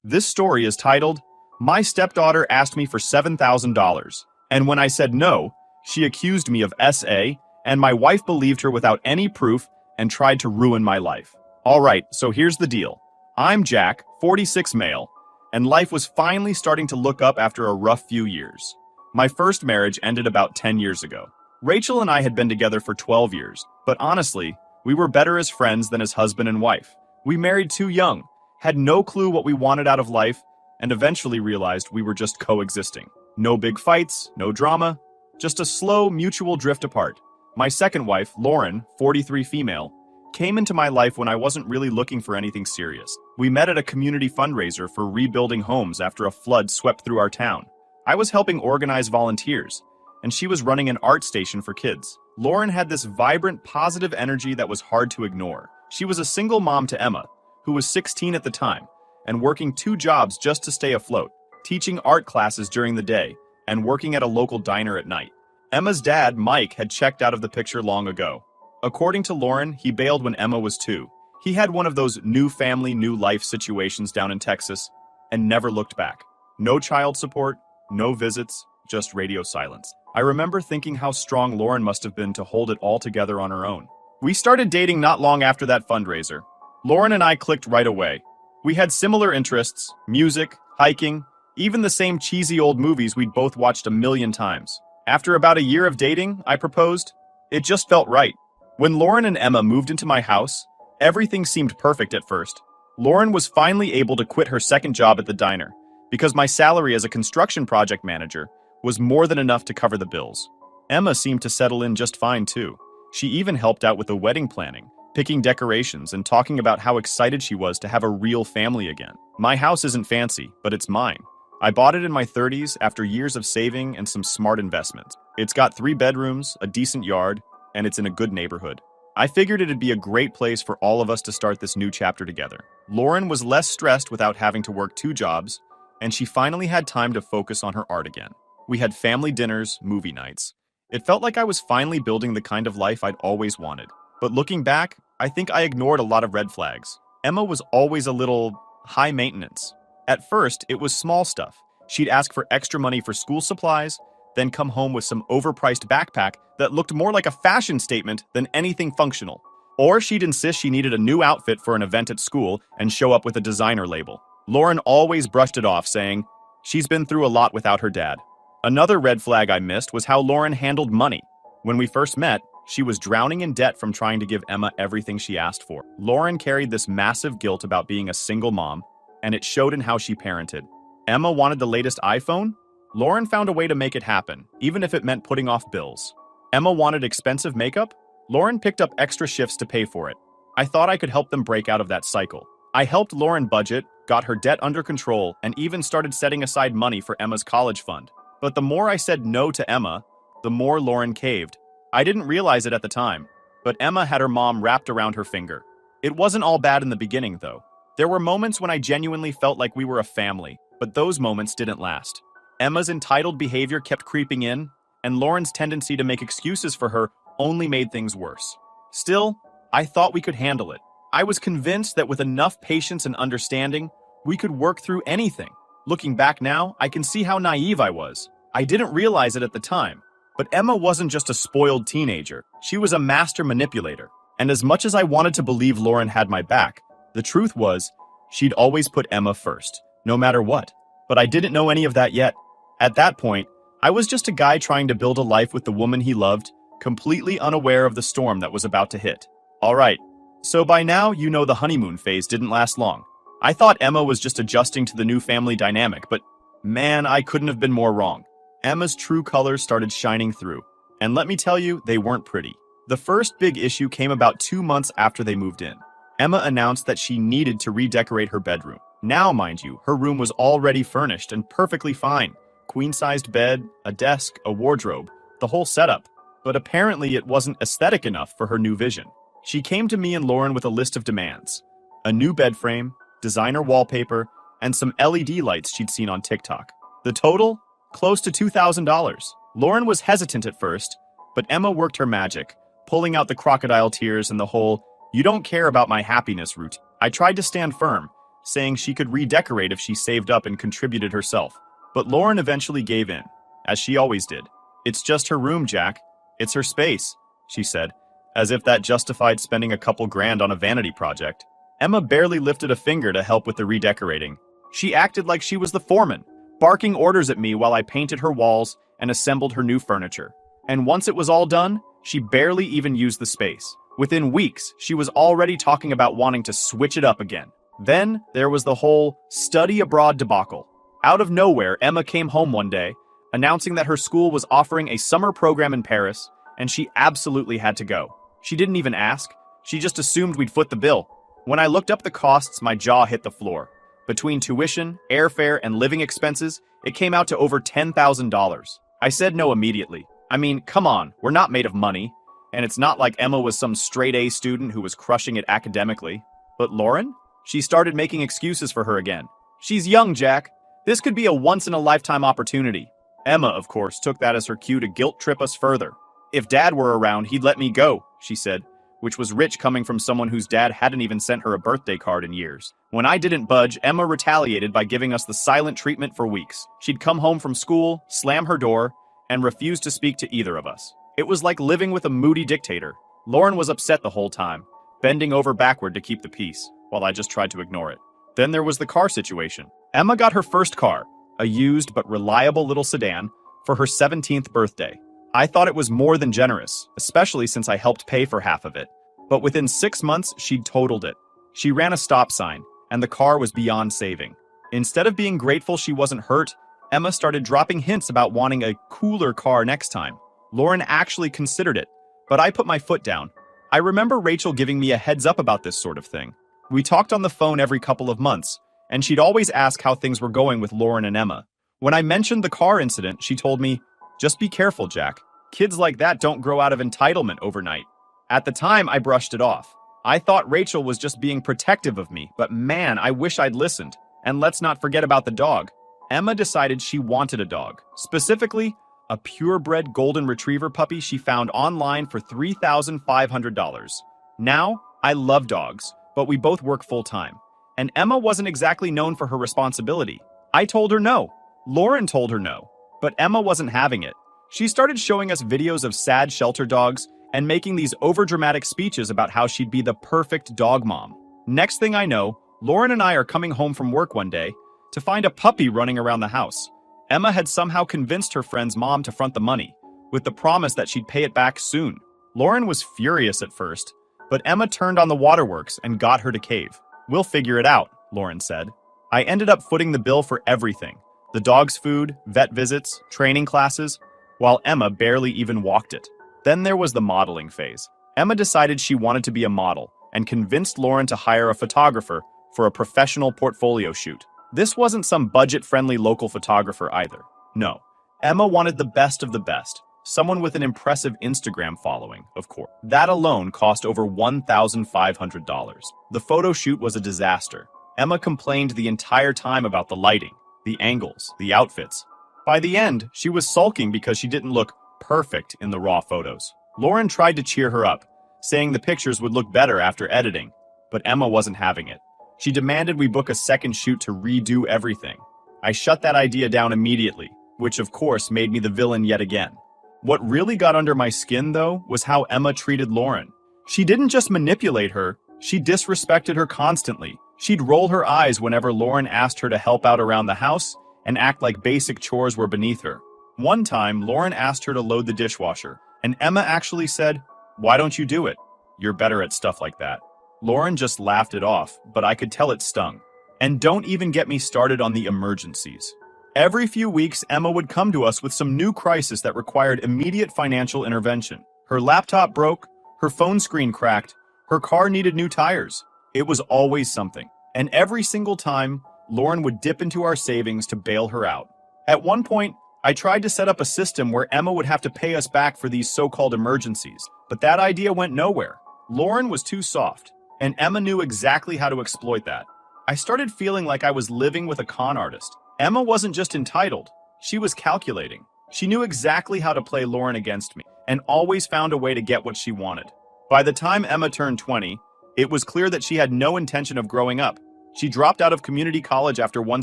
This story is titled, My Stepdaughter Asked Me for $7,000, and when I said no, she accused me of SA, and my wife believed her without any proof and tried to ruin my life. Alright, so here's the deal. I'm Jack, 46 male, and life was finally starting to look up after a rough few years. My first marriage ended about 10 years ago. Rachel and I had been together for 12 years, but honestly, we were better as friends than as husband and wife. We married too young, had no clue what we wanted out of life, and eventually realized we were just coexisting. No big fights, no drama, just a slow mutual drift apart. My second wife, Lauren, 43 female, came into my life when I wasn't really looking for anything serious. We met at a community fundraiser for rebuilding homes after a flood swept through our town. I was helping organize volunteers, and she was running an art station for kids. Lauren had this vibrant, positive energy that was hard to ignore. She was a single mom to Emma, who was 16 at the time, and working 2 jobs just to stay afloat, teaching art classes during the day, and working at a local diner at night. Emma's dad, Mike, had checked out of the picture long ago. According to Lauren, he bailed when Emma was 2. He had one of those new family, new life situations down in Texas, and never looked back. No child support, no visits, just radio silence. I remember thinking how strong Lauren must have been to hold it all together on her own. We started dating not long after that fundraiser. Lauren and I clicked right away. We had similar interests, music, hiking, even the same cheesy old movies we'd both watched a million times. After about a year of dating, I proposed. It just felt right. When Lauren and Emma moved into my house, everything seemed perfect at first. Lauren was finally able to quit her second job at the diner, because my salary as a construction project manager was more than enough to cover the bills. Emma seemed to settle in just fine too. She even helped out with the wedding planning, picking decorations and talking about how excited she was to have a real family again. My house isn't fancy, but it's mine. I bought it in my 30s after years of saving and some smart investments. It's got 3 bedrooms, a decent yard, and it's in a good neighborhood. I figured it'd be a great place for all of us to start this new chapter together. Lauren was less stressed without having to work 2 jobs, and she finally had time to focus on her art again. We had family dinners, movie nights. It felt like I was finally building the kind of life I'd always wanted. But looking back, I think I ignored a lot of red flags. Emma was always a little high maintenance. At first, it was small stuff. She'd ask for extra money for school supplies, then come home with some overpriced backpack that looked more like a fashion statement than anything functional. Or she'd insist she needed a new outfit for an event at school and show up with a designer label. Lauren always brushed it off, saying, "She's been through a lot without her dad." Another red flag I missed was how Lauren handled money. When we first met, she was drowning in debt from trying to give Emma everything she asked for. Lauren carried this massive guilt about being a single mom, and it showed in how she parented. Emma wanted the latest iPhone? Lauren found a way to make it happen, even if it meant putting off bills. Emma wanted expensive makeup? Lauren picked up extra shifts to pay for it. I thought I could help them break out of that cycle. I helped Lauren budget, got her debt under control, and even started setting aside money for Emma's college fund. But the more I said no to Emma, the more Lauren caved. I didn't realize it at the time, but Emma had her mom wrapped around her finger. It wasn't all bad in the beginning, though. There were moments when I genuinely felt like we were a family, but those moments didn't last. Emma's entitled behavior kept creeping in, and Lauren's tendency to make excuses for her only made things worse. Still, I thought we could handle it. I was convinced that with enough patience and understanding, we could work through anything. Looking back now, I can see how naive I was. I didn't realize it at the time, but Emma wasn't just a spoiled teenager. She was a master manipulator. And as much as I wanted to believe Lauren had my back, the truth was, she'd always put Emma first, no matter what. But I didn't know any of that yet. At that point, I was just a guy trying to build a life with the woman he loved, completely unaware of the storm that was about to hit. Alright, so by now you know the honeymoon phase didn't last long. I thought Emma was just adjusting to the new family dynamic, but man, I couldn't have been more wrong. Emma's true colors started shining through, and let me tell you, they weren't pretty. The first big issue came about 2 months after they moved in. Emma announced that she needed to redecorate her bedroom. Now, mind you, her room was already furnished and perfectly fine. Queen-sized bed, a desk, a wardrobe, the whole setup. But apparently it wasn't aesthetic enough for her new vision. She came to me and Lauren with a list of demands. A new bed frame, designer wallpaper, and some LED lights she'd seen on TikTok. The total? Close to $2,000. Lauren was hesitant at first, but Emma worked her magic, pulling out the crocodile tears and the whole, "you don't care about my happiness" route. I tried to stand firm, saying she could redecorate if she saved up and contributed herself. But Lauren eventually gave in, as she always did. "It's just her room, Jack. It's her space," she said, as if that justified spending a couple grand on a vanity project. Emma barely lifted a finger to help with the redecorating. She acted like she was the foreman, barking orders at me while I painted her walls and assembled her new furniture. And once it was all done, she barely even used the space. Within weeks, she was already talking about wanting to switch it up again. Then there was the whole study abroad debacle. Out of nowhere, Emma came home one day, announcing that her school was offering a summer program in Paris, and she absolutely had to go. She didn't even ask. She just assumed we'd foot the bill. When I looked up the costs, my jaw hit the floor. Between tuition, airfare, and living expenses, it came out to over $10,000. I said no immediately. I mean, come on, we're not made of money. And it's not like Emma was some straight-A student who was crushing it academically. But Lauren? She started making excuses for her again. "She's young, Jack. This could be a once-in-a-lifetime opportunity." Emma, of course, took that as her cue to guilt-trip us further. "If Dad were around, he'd let me go," she said, which was rich coming from someone whose dad hadn't even sent her a birthday card in years. When I didn't budge, Emma retaliated by giving us the silent treatment for weeks. She'd come home from school, slam her door, and refuse to speak to either of us. It was like living with a moody dictator. Lauren was upset the whole time, bending over backward to keep the peace, while I just tried to ignore it. Then there was the car situation. Emma got her first car, a used but reliable little sedan, for her 17th birthday. I thought it was more than generous, especially since I helped pay for half of it. But within 6 months, she'd totaled it. She ran a stop sign, and the car was beyond saving. Instead of being grateful she wasn't hurt, Emma started dropping hints about wanting a cooler car next time. Lauren actually considered it, but I put my foot down. I remember Rachel giving me a heads up about this sort of thing. We talked on the phone every couple of months, and she'd always ask how things were going with Lauren and Emma. When I mentioned the car incident, she told me, "Just be careful, Jack. Kids like that don't grow out of entitlement overnight." At the time, I brushed it off. I thought Rachel was just being protective of me, but man, I wish I'd listened. And let's not forget about the dog. Emma decided she wanted a dog. Specifically, a purebred golden retriever puppy she found online for $3,500. Now, I love dogs, but we both work full-time. And Emma wasn't exactly known for her responsibility. I told her no. Lauren told her no. But Emma wasn't having it. She started showing us videos of sad shelter dogs and making these overdramatic speeches about how she'd be the perfect dog mom. Next thing I know, Lauren and I are coming home from work one day to find a puppy running around the house. Emma had somehow convinced her friend's mom to front the money, with the promise that she'd pay it back soon. Lauren was furious at first, but Emma turned on the waterworks and got her to cave. "We'll figure it out," Lauren said. I ended up footing the bill for everything: the dog's food, vet visits, training classes, while Emma barely even walked it. Then there was the modeling phase. Emma decided she wanted to be a model and convinced Lauren to hire a photographer for a professional portfolio shoot. This wasn't some budget-friendly local photographer either. No, Emma wanted the best of the best, someone with an impressive Instagram following, of course. That alone cost over $1,500. The photo shoot was a disaster. Emma complained the entire time about the lighting, the angles, the outfits. By the end, she was sulking because she didn't look perfect in the raw photos. Lauren tried to cheer her up, saying the pictures would look better after editing, but Emma wasn't having it. She demanded we book a second shoot to redo everything. I shut that idea down immediately, which of course made me the villain yet again. What really got under my skin, though, was how Emma treated Lauren. She didn't just manipulate her, she disrespected her constantly. She'd roll her eyes whenever Lauren asked her to help out around the house and act like basic chores were beneath her. One time, Lauren asked her to load the dishwasher, and Emma actually said, "Why don't you do it? You're better at stuff like that." Lauren just laughed it off, but I could tell it stung. And don't even get me started on the emergencies. Every few weeks, Emma would come to us with some new crisis that required immediate financial intervention. Her laptop broke, her phone screen cracked, her car needed new tires. It was always something. And every single time, Lauren would dip into our savings to bail her out. At one point, I tried to set up a system where Emma would have to pay us back for these so-called emergencies, but that idea went nowhere. Lauren was too soft, and Emma knew exactly how to exploit that. I started feeling like I was living with a con artist. Emma wasn't just entitled, she was calculating. She knew exactly how to play Lauren against me, and always found a way to get what she wanted. By the time Emma turned 20, it was clear that she had no intention of growing up. She dropped out of community college after one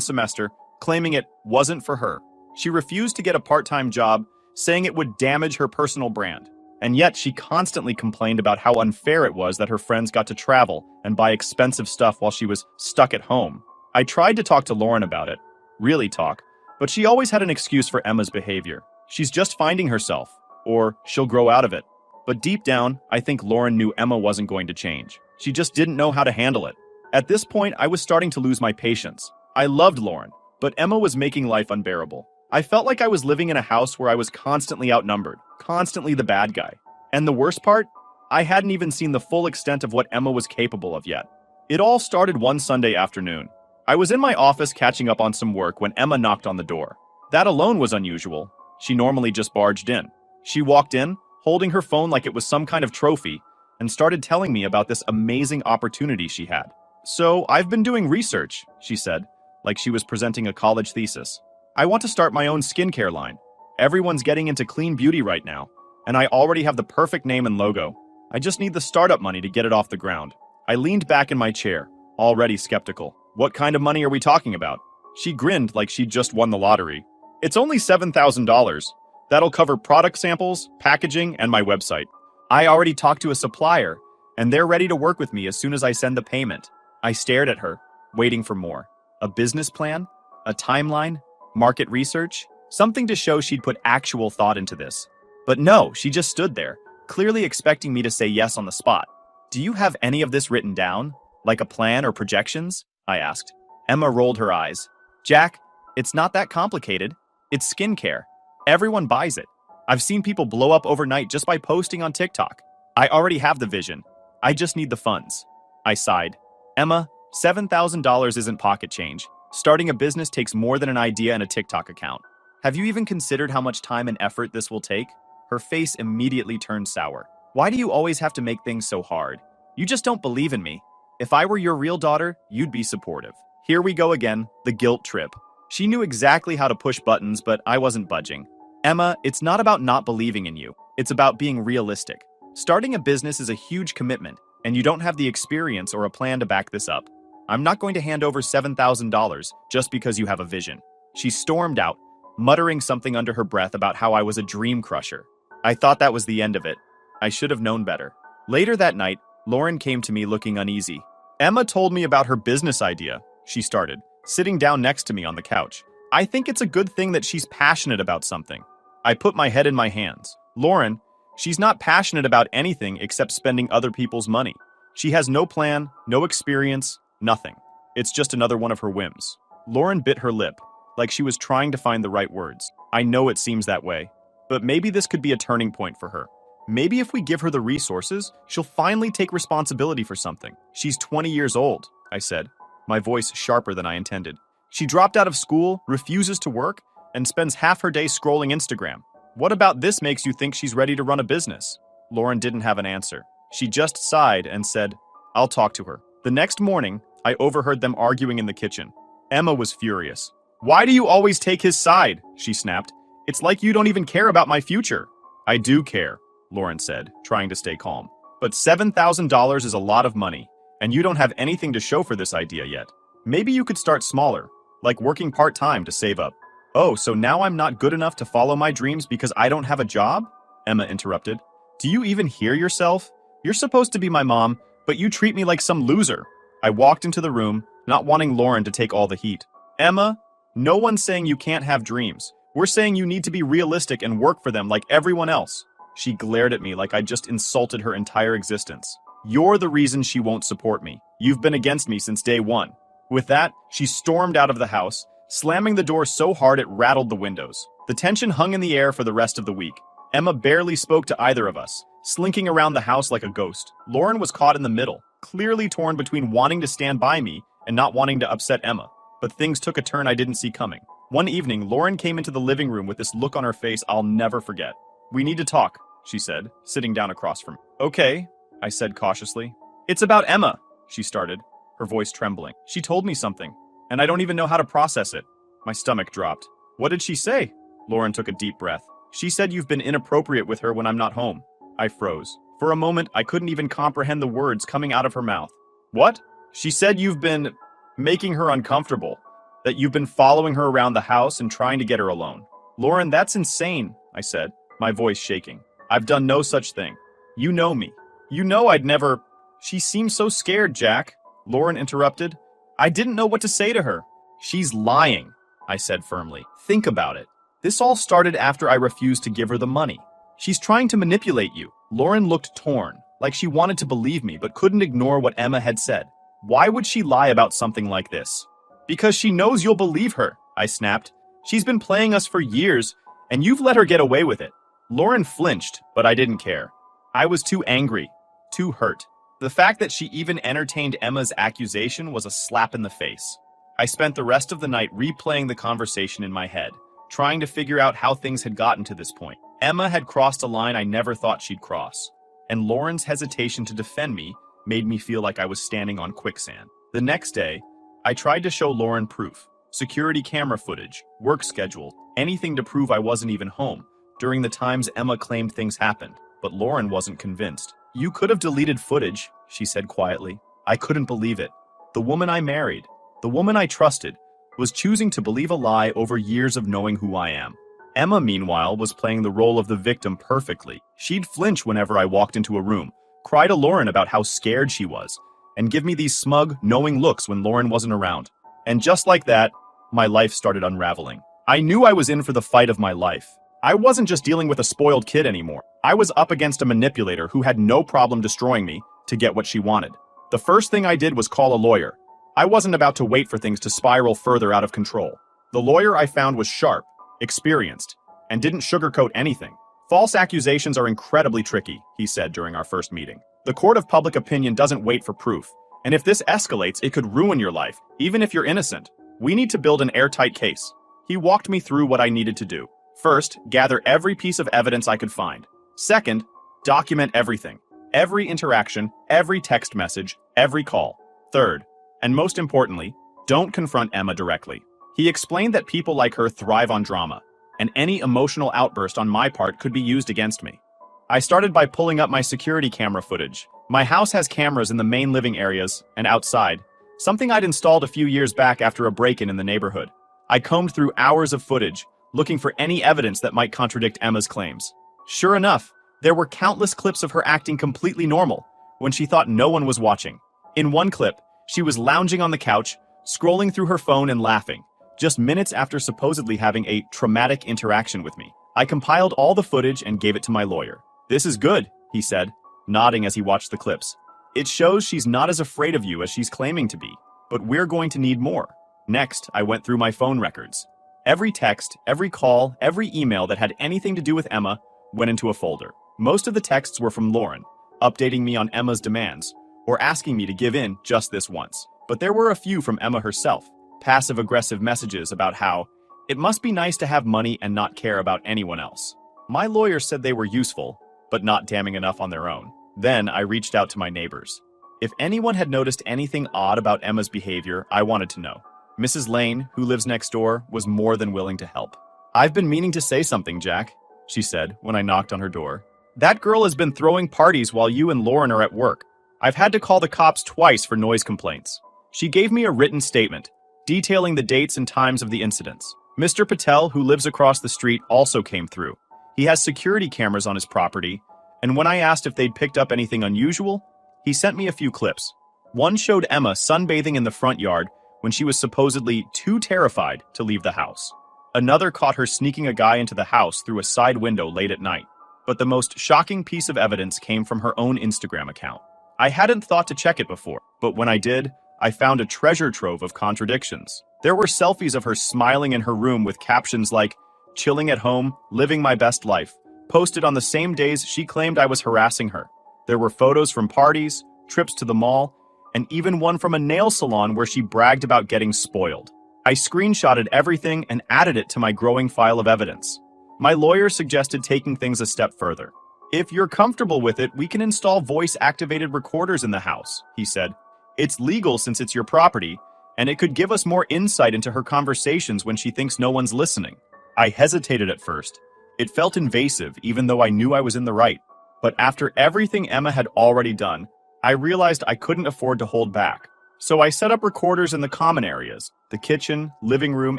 semester, claiming it wasn't for her. She refused to get a part-time job, saying it would damage her personal brand. And yet she constantly complained about how unfair it was that her friends got to travel and buy expensive stuff while she was stuck at home. I tried to talk to Lauren about it, really talk, but she always had an excuse for Emma's behavior. She's just finding herself, or she'll grow out of it. But deep down, I think Lauren knew Emma wasn't going to change. She just didn't know how to handle it. At this point, I was starting to lose my patience. I loved Lauren, but Emma was making life unbearable. I felt like I was living in a house where I was constantly outnumbered, constantly the bad guy. And the worst part? I hadn't even seen the full extent of what Emma was capable of yet. It all started one Sunday afternoon. I was in my office catching up on some work when Emma knocked on the door. That alone was unusual. She normally just barged in. She walked in, holding her phone like it was some kind of trophy, and started telling me about this amazing opportunity she had. "So, I've been doing research," she said, like she was presenting a college thesis. "I want to start my own skincare line. Everyone's getting into clean beauty right now, and I already have the perfect name and logo. I just need the startup money to get it off the ground." I leaned back in my chair, already skeptical. "What kind of money are we talking about?" She grinned like she'd just won the lottery. "It's only $7,000. That'll cover product samples, packaging, and my website. I already talked to a supplier, and they're ready to work with me as soon as I send the payment." I stared at her, waiting for more. A business plan? A timeline? Market research? Something to show she'd put actual thought into this. But no, she just stood there, clearly expecting me to say yes on the spot. "Do you have any of this written down? Like a plan or projections?" I asked. Emma rolled her eyes. "Jack, it's not that complicated. It's skincare. Everyone buys it. I've seen people blow up overnight just by posting on TikTok. I already have the vision. I just need the funds." I sighed. "Emma, $7,000 isn't pocket change. Starting a business takes more than an idea and a TikTok account. Have you even considered how much time and effort this will take?" Her face immediately turned sour. "Why do you always have to make things so hard? You just don't believe in me. If I were your real daughter, you'd be supportive." Here we go again, the guilt trip. She knew exactly how to push buttons, but I wasn't budging. "Emma, it's not about not believing in you. It's about being realistic. Starting a business is a huge commitment, and you don't have the experience or a plan to back this up. I'm not going to hand over $7,000 just because you have a vision." She stormed out, muttering something under her breath about how I was a dream crusher. I thought that was the end of it. I should have known better. Later that night, Lauren came to me looking uneasy. "Emma told me about her business idea," she started, sitting down next to me on the couch. "I think it's a good thing that she's passionate about something." I put my head in my hands. "Lauren, she's not passionate about anything except spending other people's money. She has no plan, no experience, nothing. It's just another one of her whims." Lauren bit her lip, like she was trying to find the right words. "I know it seems that way, but maybe this could be a turning point for her. Maybe if we give her the resources, she'll finally take responsibility for something. She's 20 years old," I said, my voice sharper than I intended. "She dropped out of school, refuses to work, and spends half her day scrolling Instagram. What about this makes you think she's ready to run a business?" Lauren didn't have an answer. She just sighed and said, "I'll talk to her." The next morning, I overheard them arguing in the kitchen. Emma was furious. "Why do you always take his side?" she snapped. "It's like you don't even care about my future." "I do care," Lauren said, trying to stay calm. "But $7,000 is a lot of money, and you don't have anything to show for this idea yet. Maybe you could start smaller, like working part-time to save up." "Oh, so now I'm not good enough to follow my dreams because I don't have a job?" Emma interrupted. "Do you even hear yourself? You're supposed to be my mom, but you treat me like some loser." I walked into the room, not wanting Lauren to take all the heat. "Emma, no one's saying you can't have dreams. We're saying you need to be realistic and work for them like everyone else." She glared at me like I'd just insulted her entire existence. "You're the reason she won't support me. You've been against me since day one." With that, she stormed out of the house, slamming the door so hard it rattled the windows. The tension hung in the air for the rest of the week. Emma barely spoke to either of us, slinking around the house like a ghost. Lauren was caught in the middle, clearly torn between wanting to stand by me and not wanting to upset Emma. But things took a turn I didn't see coming. One evening, Lauren came into the living room with this look on her face I'll never forget. "We need to talk," she said, sitting down across from me. "Okay," I said cautiously. "It's about Emma," she started, her voice trembling. "She told me something, and I don't even know how to process it." My stomach dropped. "What did she say?" Lauren took a deep breath. "She said you've been inappropriate with her when I'm not home." I froze. For a moment, I couldn't even comprehend the words coming out of her mouth. "What?" "She said you've been..." making her uncomfortable, that you've been following her around the house and trying to get her alone. Lauren, that's insane, I said, my voice shaking. I've done no such thing. You know me. You know I'd never... She seemed so scared, Jack, Lauren interrupted. I didn't know what to say to her. She's lying, I said firmly. Think about it. This all started after I refused to give her the money. She's trying to manipulate you. Lauren looked torn, like she wanted to believe me but couldn't ignore what Emma had said. Why would she lie about something like this? Because she knows you'll believe her, I snapped. She's been playing us for years, and you've let her get away with it. Lauren flinched, but I didn't care. I was too angry, too hurt. The fact that she even entertained Emma's accusation was a slap in the face. I spent the rest of the night replaying the conversation in my head, trying to figure out how things had gotten to this point. Emma had crossed a line I never thought she'd cross, and Lauren's hesitation to defend me made me feel like I was standing on quicksand. The next day, I tried to show Lauren proof. Security camera footage, work schedule, anything to prove I wasn't even home during the times Emma claimed things happened, but Lauren wasn't convinced. You could have deleted footage, she said quietly. I couldn't believe it. The woman I married, the woman I trusted, was choosing to believe a lie over years of knowing who I am. Emma, meanwhile, was playing the role of the victim perfectly. She'd flinch whenever I walked into a room, cry to Lauren about how scared she was, and give me these smug, knowing looks when Lauren wasn't around. And just like that, my life started unraveling. I knew I was in for the fight of my life. I wasn't just dealing with a spoiled kid anymore. I was up against a manipulator who had no problem destroying me to get what she wanted. The first thing I did was call a lawyer. I wasn't about to wait for things to spiral further out of control. The lawyer I found was sharp, experienced, and didn't sugarcoat anything. False accusations are incredibly tricky, he said during our first meeting. The court of public opinion doesn't wait for proof, and if this escalates, it could ruin your life, even if you're innocent. We need to build an airtight case. He walked me through what I needed to do. First, gather every piece of evidence I could find. Second, document everything. Every interaction, every text message, every call. Third, and most importantly, don't confront Emma directly. He explained that people like her thrive on drama, and any emotional outburst on my part could be used against me. I started by pulling up my security camera footage. My house has cameras in the main living areas and outside, something I'd installed a few years back after a break-in in the neighborhood. I combed through hours of footage, looking for any evidence that might contradict Emma's claims. Sure enough, there were countless clips of her acting completely normal when she thought no one was watching. In one clip, she was lounging on the couch, scrolling through her phone and laughing, just minutes after supposedly having a traumatic interaction with me. I compiled all the footage and gave it to my lawyer. This is good, he said, nodding as he watched the clips. It shows she's not as afraid of you as she's claiming to be, but we're going to need more. Next, I went through my phone records. Every text, every call, every email that had anything to do with Emma went into a folder. Most of the texts were from Lauren, updating me on Emma's demands, or asking me to give in just this once. But there were a few from Emma herself, passive-aggressive messages about how it must be nice to have money and not care about anyone else. My lawyer said they were useful, but not damning enough on their own. Then I reached out to my neighbors. If anyone had noticed anything odd about Emma's behavior, I wanted to know. Mrs. Lane, who lives next door, was more than willing to help. I've been meaning to say something, Jack, she said when I knocked on her door. That girl has been throwing parties while you and Lauren are at work. I've had to call the cops twice for noise complaints. She gave me a written statement, detailing the dates and times of the incidents. Mr. Patel, who lives across the street, also came through. He has security cameras on his property, and when I asked if they'd picked up anything unusual, he sent me a few clips. One showed Emma sunbathing in the front yard when she was supposedly too terrified to leave the house. Another caught her sneaking a guy into the house through a side window late at night. But the most shocking piece of evidence came from her own Instagram account. I hadn't thought to check it before, but when I did, I found a treasure trove of contradictions. There were selfies of her smiling in her room with captions like, "Chilling at home, living my best life," posted on the same days she claimed I was harassing her. There were photos from parties, trips to the mall, and even one from a nail salon where she bragged about getting spoiled. I screenshotted everything and added it to my growing file of evidence. My lawyer suggested taking things a step further. "If you're comfortable with it, we can install voice-activated recorders in the house," he said. "It's legal since it's your property, and it could give us more insight into her conversations when she thinks no one's listening." I hesitated at first. It felt invasive, even though I knew I was in the right. But after everything Emma had already done, I realized I couldn't afford to hold back. So I set up recorders in the common areas, the kitchen, living room,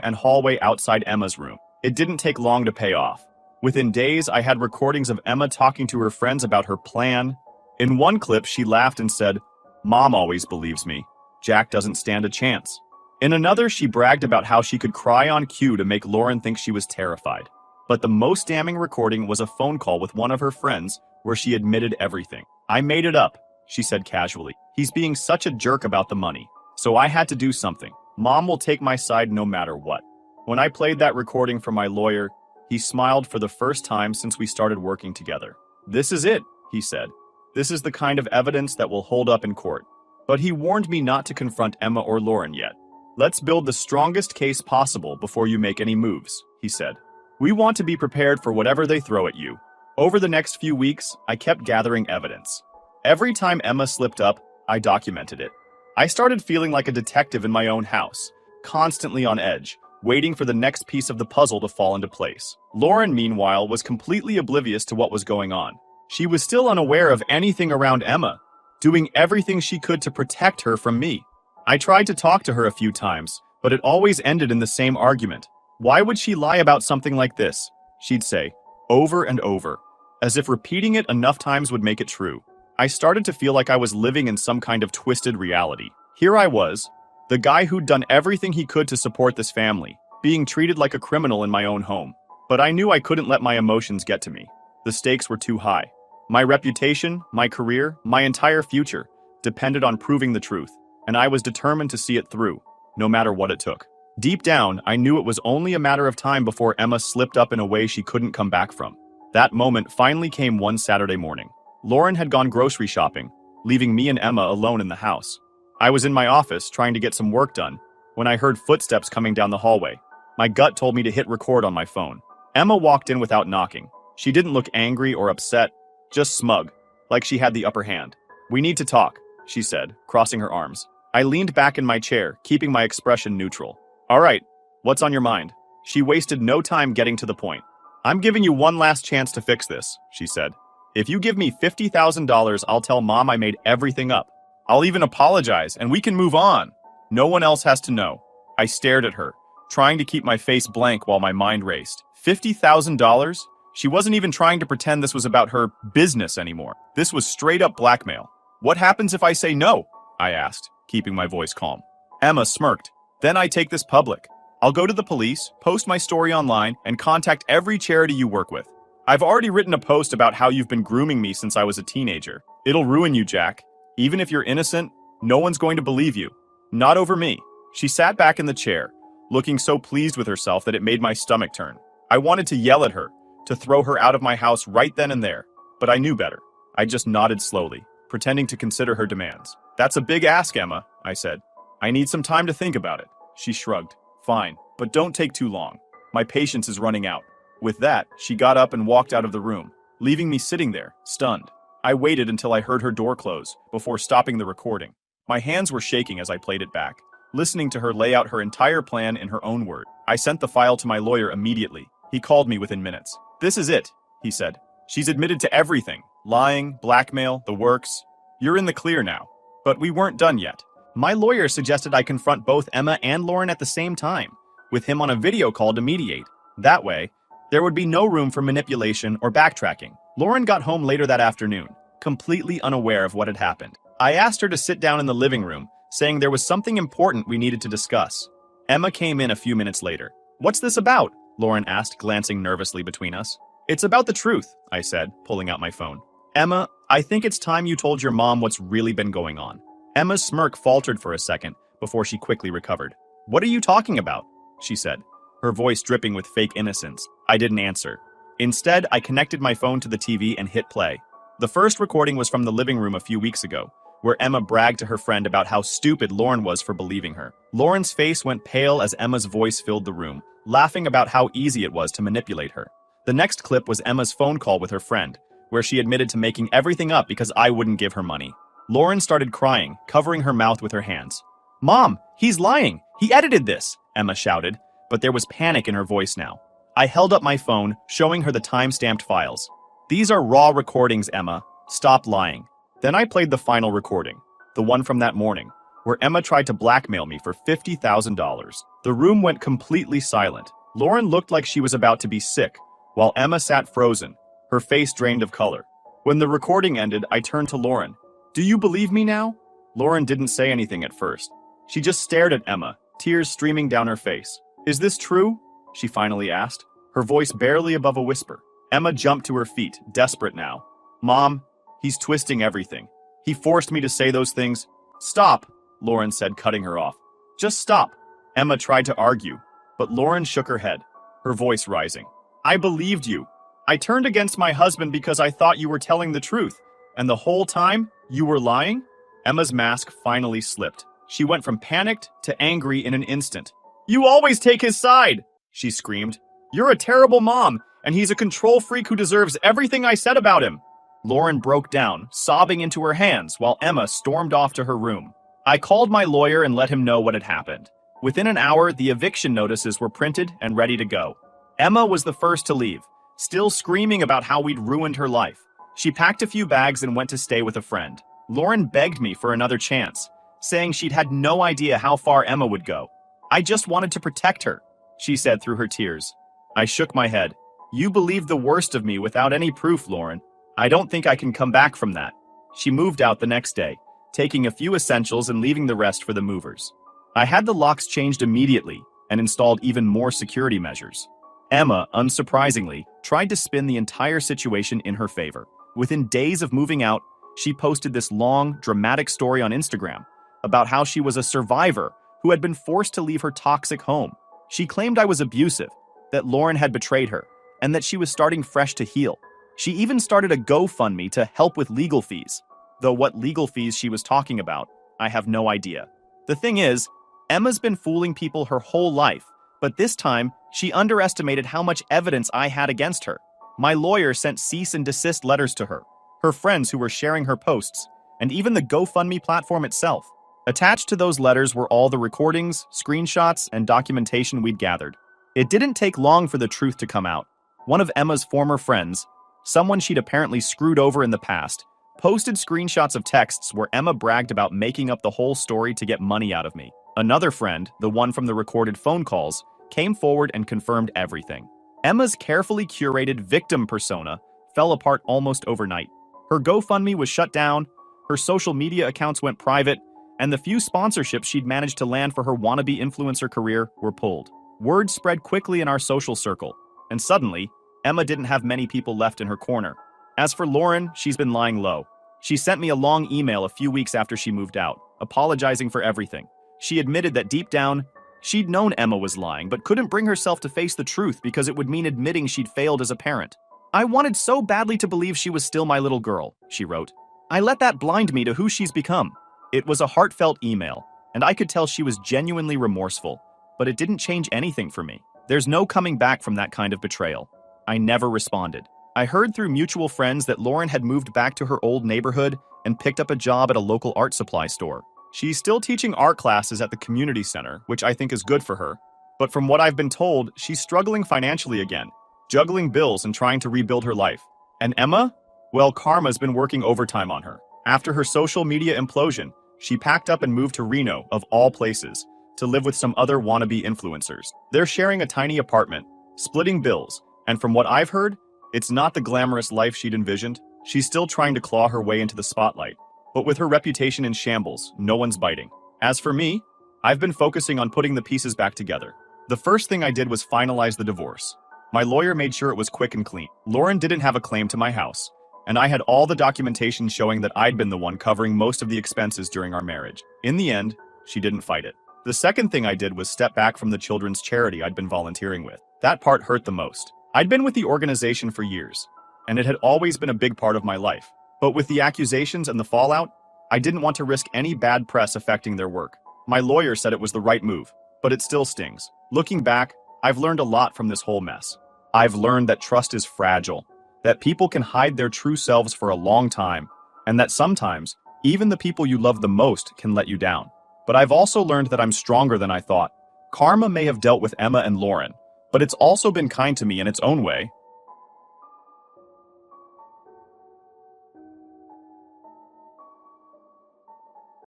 and hallway outside Emma's room. It didn't take long to pay off. Within days, I had recordings of Emma talking to her friends about her plan. In one clip, she laughed and said, "Mom always believes me. Jack doesn't stand a chance." In another, she bragged about how she could cry on cue to make Lauren think she was terrified. But the most damning recording was a phone call with one of her friends where she admitted everything. "I made it up," she said casually. "He's being such a jerk about the money. So I had to do something. Mom will take my side no matter what." When I played that recording for my lawyer, he smiled for the first time since we started working together. "This is it," he said. "This is the kind of evidence that will hold up in court." But he warned me not to confront Emma or Lauren yet. "Let's build the strongest case possible before you make any moves," he said. "We want to be prepared for whatever they throw at you." Over the next few weeks, I kept gathering evidence. Every time Emma slipped up, I documented it. I started feeling like a detective in my own house, constantly on edge, waiting for the next piece of the puzzle to fall into place. Lauren, meanwhile, was completely oblivious to what was going on. She was still unaware of anything around Emma, doing everything she could to protect her from me. I tried to talk to her a few times, but it always ended in the same argument. "Why would she lie about something like this?" she'd say, over and over, as if repeating it enough times would make it true. I started to feel like I was living in some kind of twisted reality. Here I was, the guy who'd done everything he could to support this family, being treated like a criminal in my own home. But I knew I couldn't let my emotions get to me. The stakes were too high. My reputation, my career, my entire future depended on proving the truth, and I was determined to see it through, no matter what it took. Deep down, I knew it was only a matter of time before Emma slipped up in a way she couldn't come back from. That moment finally came one Saturday morning. Lauren had gone grocery shopping, leaving me and Emma alone in the house. I was in my office trying to get some work done when I heard footsteps coming down the hallway. My gut told me to hit record on my phone. Emma walked in without knocking. She didn't look angry or upset, just smug, like she had the upper hand. "We need to talk," she said, crossing her arms. I leaned back in my chair, keeping my expression neutral. "All right, what's on your mind?" She wasted no time getting to the point. "I'm giving you one last chance to fix this," she said. "If you give me $50,000, I'll tell Mom I made everything up. I'll even apologize, and we can move on. No one else has to know." I stared at her, trying to keep my face blank while my mind raced. $50,000? She wasn't even trying to pretend this was about her business anymore. This was straight-up blackmail. "What happens if I say no?" I asked, keeping my voice calm. Emma smirked. "Then I take this public. I'll go to the police, post my story online, and contact every charity you work with. I've already written a post about how you've been grooming me since I was a teenager. It'll ruin you, Jack. Even if you're innocent, no one's going to believe you. Not over me." She sat back in the chair, looking so pleased with herself that it made my stomach turn. I wanted to yell at her, to throw her out of my house right then and there, but I knew better. I just nodded slowly, pretending to consider her demands. "That's a big ask, Emma," I said. "I need some time to think about it." She shrugged. "Fine, but don't take too long. My patience is running out." With that, she got up and walked out of the room, leaving me sitting there, stunned. I waited until I heard her door close, before stopping the recording. My hands were shaking as I played it back, listening to her lay out her entire plan in her own words. I sent the file to my lawyer immediately. He called me within minutes. "This is it," he said. "She's admitted to everything. Lying, blackmail, the works. You're in the clear now." But we weren't done yet. My lawyer suggested I confront both Emma and Lauren at the same time, with him on a video call to mediate. That way, there would be no room for manipulation or backtracking. Lauren got home later that afternoon, completely unaware of what had happened. I asked her to sit down in the living room, saying there was something important we needed to discuss. Emma came in a few minutes later. "What's this about?" Lauren asked, glancing nervously between us. "It's about the truth," I said, pulling out my phone. "Emma, I think it's time you told your mom what's really been going on." Emma's smirk faltered for a second before she quickly recovered. "What are you talking about?" she said, her voice dripping with fake innocence. I didn't answer. Instead, I connected my phone to the TV and hit play. The first recording was from the living room a few weeks ago, where Emma bragged to her friend about how stupid Lauren was for believing her. Lauren's face went pale as Emma's voice filled the room, laughing about how easy it was to manipulate her. The next clip was Emma's phone call with her friend, where she admitted to making everything up because I wouldn't give her money. Lauren started crying, covering her mouth with her hands. "Mom, he's lying! He edited this!" Emma shouted, but there was panic in her voice now. I held up my phone, showing her the time-stamped files. "These are raw recordings, Emma. Stop lying." Then I played the final recording, the one from that morning, where Emma tried to blackmail me for $50,000. The room went completely silent. Lauren looked like she was about to be sick, while Emma sat frozen, her face drained of color. When the recording ended, I turned to Lauren. "Do you believe me now?" Lauren didn't say anything at first. She just stared at Emma, tears streaming down her face. "Is this true?" she finally asked, her voice barely above a whisper. Emma jumped to her feet, desperate now. "Mom, he's twisting everything. He forced me to say those things." "Stop," Lauren said, cutting her off. "Just stop." Emma tried to argue, but Lauren shook her head, her voice rising. "I believed you. I turned against my husband because I thought you were telling the truth, and the whole time, you were lying?" Emma's mask finally slipped. She went from panicked to angry in an instant. "You always take his side," she screamed. "You're a terrible mom, and he's a control freak who deserves everything I said about him." Lauren broke down, sobbing into her hands, while Emma stormed off to her room. I called my lawyer and let him know what had happened. Within an hour, the eviction notices were printed and ready to go. Emma was the first to leave, still screaming about how we'd ruined her life. She packed a few bags and went to stay with a friend. Lauren begged me for another chance, saying she'd had no idea how far Emma would go. "I just wanted to protect her," she said through her tears. I shook my head. "You believed the worst of me without any proof, Lauren. I don't think I can come back from that." She moved out the next day, taking a few essentials and leaving the rest for the movers. I had the locks changed immediately and installed even more security measures. Emma, unsurprisingly, tried to spin the entire situation in her favor. Within days of moving out, she posted this long, dramatic story on Instagram about how she was a survivor who had been forced to leave her toxic home. She claimed I was abusive, that Lauren had betrayed her, and that she was starting fresh to heal. She even started a GoFundMe to help with legal fees. Though what legal fees she was talking about, I have no idea. The thing is, Emma's been fooling people her whole life, but this time, she underestimated how much evidence I had against her. My lawyer sent cease and desist letters to her, her friends who were sharing her posts, and even the GoFundMe platform itself. Attached to those letters were all the recordings, screenshots, and documentation we'd gathered. It didn't take long for the truth to come out. One of Emma's former friends, someone she'd apparently screwed over in the past, posted screenshots of texts where Emma bragged about making up the whole story to get money out of me. Another friend, the one from the recorded phone calls, came forward and confirmed everything. Emma's carefully curated victim persona fell apart almost overnight. Her GoFundMe was shut down, her social media accounts went private, and the few sponsorships she'd managed to land for her wannabe influencer career were pulled. Word spread quickly in our social circle, and suddenly, Emma didn't have many people left in her corner. As for Lauren, she's been lying low. She sent me a long email a few weeks after she moved out, apologizing for everything. She admitted that deep down, she'd known Emma was lying, but couldn't bring herself to face the truth because it would mean admitting she'd failed as a parent. "I wanted so badly to believe she was still my little girl," she wrote. "I let that blind me to who she's become." It was a heartfelt email, and I could tell she was genuinely remorseful, but it didn't change anything for me. There's no coming back from that kind of betrayal. I never responded. I heard through mutual friends that Lauren had moved back to her old neighborhood and picked up a job at a local art supply store. She's still teaching art classes at the community center, which I think is good for her. But from what I've been told, she's struggling financially again, juggling bills and trying to rebuild her life. And Emma? Well, karma's been working overtime on her. After her social media implosion, she packed up and moved to Reno, of all places, to live with some other wannabe influencers. They're sharing a tiny apartment, splitting bills, and from what I've heard, it's not the glamorous life she'd envisioned. She's still trying to claw her way into the spotlight. But with her reputation in shambles, no one's biting. As for me, I've been focusing on putting the pieces back together. The first thing I did was finalize the divorce. My lawyer made sure it was quick and clean. Lauren didn't have a claim to my house, and I had all the documentation showing that I'd been the one covering most of the expenses during our marriage. In the end, she didn't fight it. The second thing I did was step back from the children's charity I'd been volunteering with. That part hurt the most. I'd been with the organization for years, and it had always been a big part of my life. But with the accusations and the fallout, I didn't want to risk any bad press affecting their work. My lawyer said it was the right move, but it still stings. Looking back, I've learned a lot from this whole mess. I've learned that trust is fragile, that people can hide their true selves for a long time, and that sometimes, even the people you love the most can let you down. But I've also learned that I'm stronger than I thought. Karma may have dealt with Emma and Lauren, but it's also been kind to me in its own way.